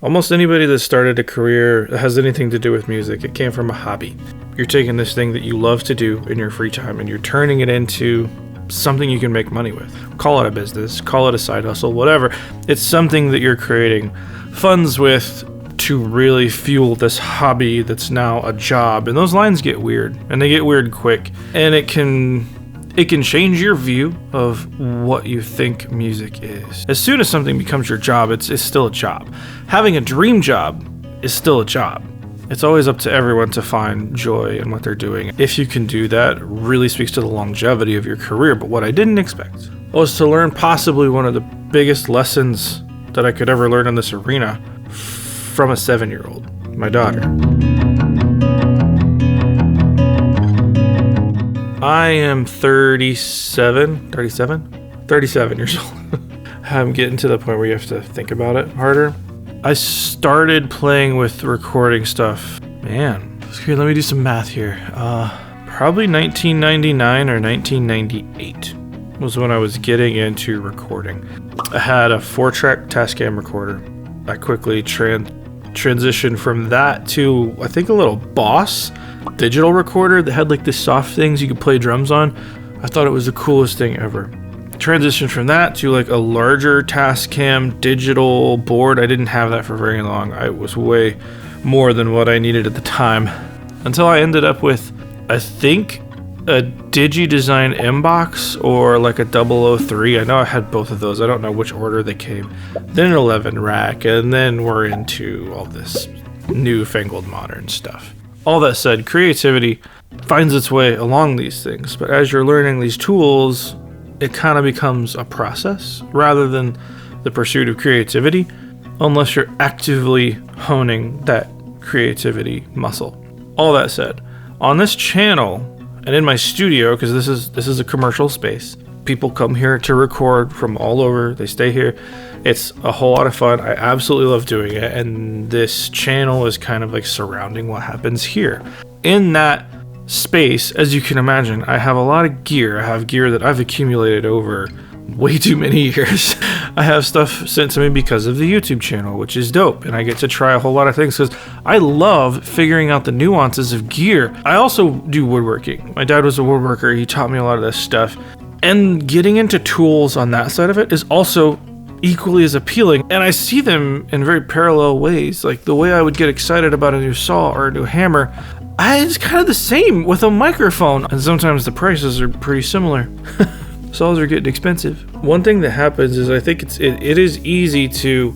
Almost anybody that started a career that has anything to do with music, it came from a hobby. You're taking this thing that you love to do in your free time and you're turning it into something you can make money with. Call it a business, call it a side hustle, whatever. It's something that you're creating funds with to really fuel this hobby that's now a job. And those lines get weird, and they get weird quick. And it can change your view of what you think music is. As soon as something becomes your job, it's still a job. Having a dream job is still a job. It's always up to everyone to find joy in what they're doing. If you can do that, it really speaks to the longevity of your career. But what I didn't expect was to learn possibly one of the biggest lessons that I could ever learn in this arena from a 7-year-old, my daughter. I am 37 years old. I'm getting to the point where you have to think about it harder. I started playing with recording stuff. Man, okay, let me do some math here. Probably 1999 or 1998 was when I was getting into recording. I had a 4-track Tascam recorder. I quickly transitioned from that to, I think, a little Boss digital recorder that had like the soft things you could play drums on. I thought it was the coolest thing ever. Transitioned from that to like a larger Tascam digital board. I didn't have that for very long. I was way more than what I needed at the time, until I ended up with, I think, a DigiDesign Mbox or like a 003. I know I had both of those. I don't know which order they came. Then an 11 rack, and then we're into all this newfangled modern stuff. All that said, creativity finds its way along these things, but as you're learning these tools, it kind of becomes a process rather than the pursuit of creativity, unless you're actively honing that creativity muscle. All that said, on this channel and in my studio, because this is a commercial space, people come here to record from all over. They stay here. It's a whole lot of fun. I absolutely love doing it, and this channel is kind of like surrounding what happens here. In that space, as you can imagine, I have a lot of gear. I have gear that I've accumulated over way too many years. I have stuff sent to me because of the YouTube channel, which is dope, and I get to try a whole lot of things because I love figuring out the nuances of gear. I also do woodworking. My dad was a woodworker. He taught me a lot of this stuff, and getting into tools on that side of it is also equally as appealing, and I see them in very parallel ways. Like the way I would get excited about a new saw or a new hammer, it's kind of the same with a microphone, and sometimes the prices are pretty similar. Saws are getting expensive. One thing that happens is I think it is easy to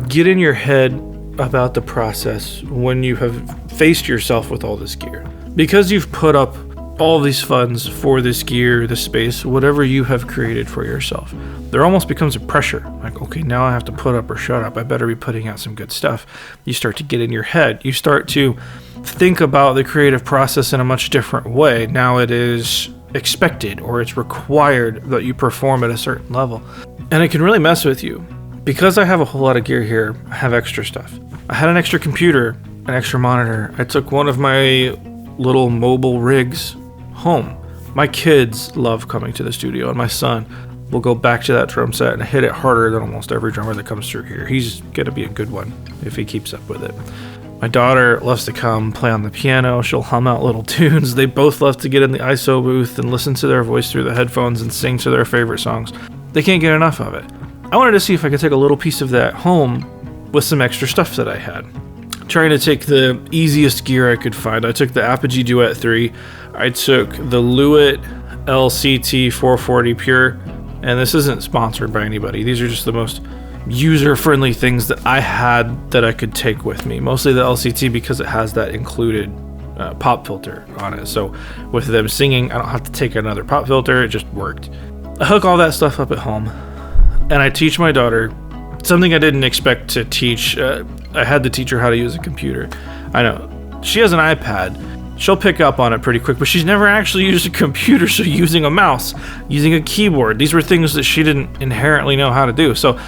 get in your head about the process when you have faced yourself with all this gear. Because you've put up all these funds for this gear, this space, whatever you have created for yourself, there almost becomes a pressure. Like, okay, now I have to put up or shut up. I better be putting out some good stuff. You start to get in your head. You start to think about the creative process in a much different way. Now it is expected or it's required that you perform at a certain level. And it can really mess with you. Because I have a whole lot of gear here, I have extra stuff. I had an extra computer, an extra monitor. I took one of my little mobile rigs home. My kids love coming to the studio, and my son will go back to that drum set and hit it harder than almost every drummer that comes through here. He's gonna be a good one if he keeps up with it. My daughter loves to come play on the piano. She'll hum out little tunes. They both love to get in the ISO booth and listen to their voice through the headphones and sing to their favorite songs. They can't get enough of it. I wanted to see if I could take a little piece of that home with some extra stuff that I had. Trying to take the easiest gear I could find. I took the Apogee Duet 3. I took the Lewitt LCT 440 Pure. And this isn't sponsored by anybody. These are just the most user-friendly things that I had that I could take with me. Mostly the LCT because it has that included pop filter on it. So with them singing, I don't have to take another pop filter. It just worked. I hook all that stuff up at home. And I teach my daughter something I didn't expect to teach. I had to teach her how to use a computer. I know. She has an iPad. She'll pick up on it pretty quick, but she's never actually used a computer, so using a mouse, using a keyboard, these were things that she didn't inherently know how to do. So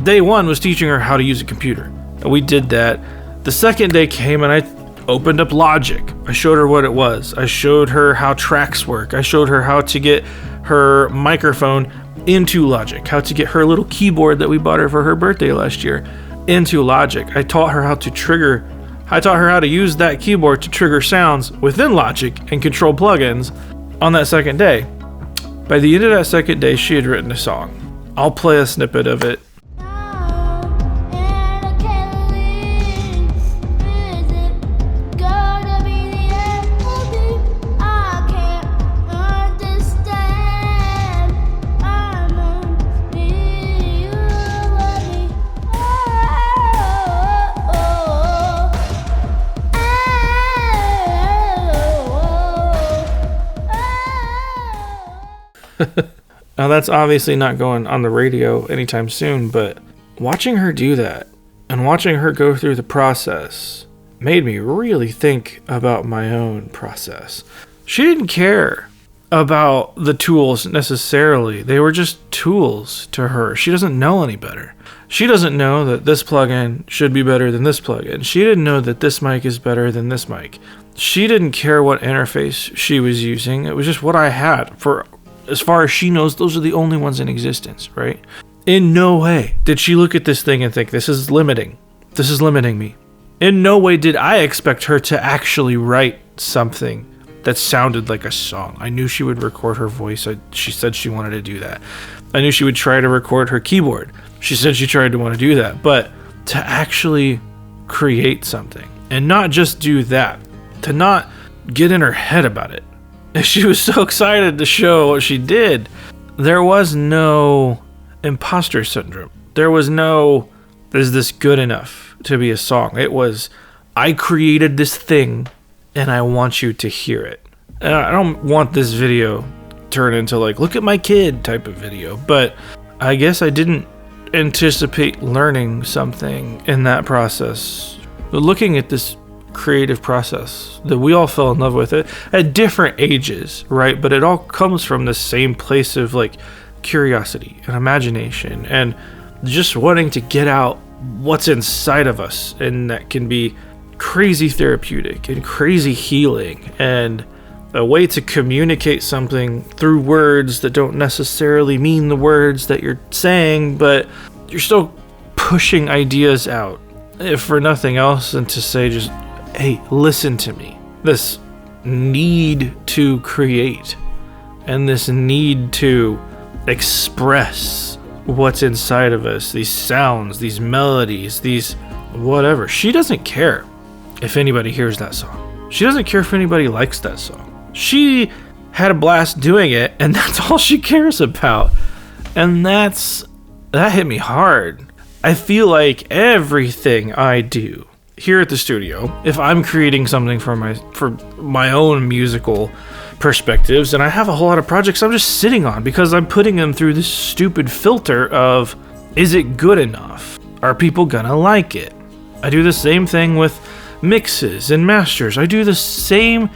day one was teaching her how to use a computer, and we did that. The second day came and I opened up Logic. I showed her what it was. I showed her how tracks work. I showed her how to get her microphone into Logic, how to get her little keyboard that we bought her for her birthday last year into Logic. I taught her how to use that keyboard to trigger sounds within Logic and control plugins on that second day. By the end of that second day, she had written a song. I'll play a snippet of it. Now that's obviously not going on the radio anytime soon, but watching her do that and watching her go through the process made me really think about my own process. She didn't care about the tools necessarily. They were just tools to her. She doesn't know any better. She doesn't know that this plugin should be better than this plugin. She didn't know that this mic is better than this mic. She didn't care what interface she was using. It was just what I had. For as far as she knows, those are the only ones in existence, right? In no way did she look at this thing and think, this is limiting. This is limiting me. In no way did I expect her to actually write something that sounded like a song. I knew she would record her voice. She said she wanted to do that. I knew she would try to record her keyboard. She said she tried to want to do that. But to actually create something and not just do that, to not get in her head about it. She was so excited to show what she did. There was no imposter syndrome. There was no, is this good enough to be a song? It was, I created this thing and I want you to hear it. And I don't want this video turn into like, look at my kid type of video, but I guess I didn't anticipate learning something in that process. But looking at this creative process that we all fell in love with it at different ages, right? But it all comes from the same place of like curiosity and imagination and just wanting to get out what's inside of us, and that can be crazy therapeutic and crazy healing and a way to communicate something through words that don't necessarily mean the words that you're saying, but you're still pushing ideas out, if for nothing else than to say just, hey, listen to me. This need to create and this need to express what's inside of us, these sounds, these melodies, these whatever. She doesn't care if anybody hears that song. She doesn't care if anybody likes that song. She had a blast doing it, and that's all she cares about. And that hit me hard. I feel like everything I do here at the studio, if I'm creating something for my own musical perspectives, and I have a whole lot of projects I'm just sitting on because I'm putting them through this stupid filter of, is it good enough? Are people gonna like it? I do the same thing with mixes and masters. I do the same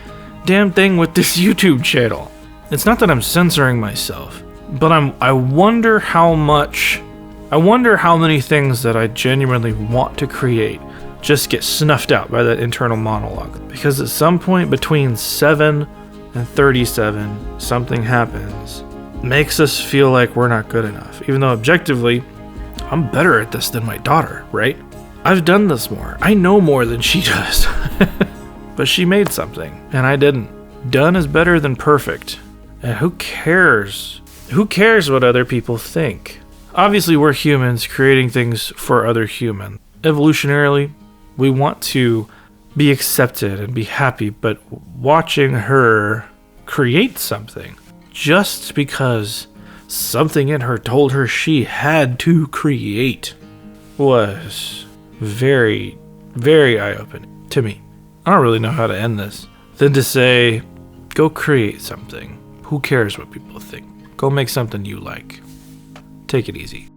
damn thing with this YouTube channel. It's not that I'm censoring myself, but I wonder how many things that I genuinely want to create just get snuffed out by that internal monologue. Because at some point between 7 and 37, something happens. Makes us feel like we're not good enough. Even though objectively, I'm better at this than my daughter, right? I've done this more. I know more than she does. But she made something, and I didn't. Done is better than perfect. And who cares? Who cares what other people think? Obviously, we're humans creating things for other humans. Evolutionarily, we want to be accepted and be happy, but watching her create something just because something in her told her she had to create was very, very eye-opening to me. I don't really know how to end this than to say, go create something. Who cares what people think? Go make something you like. Take it easy.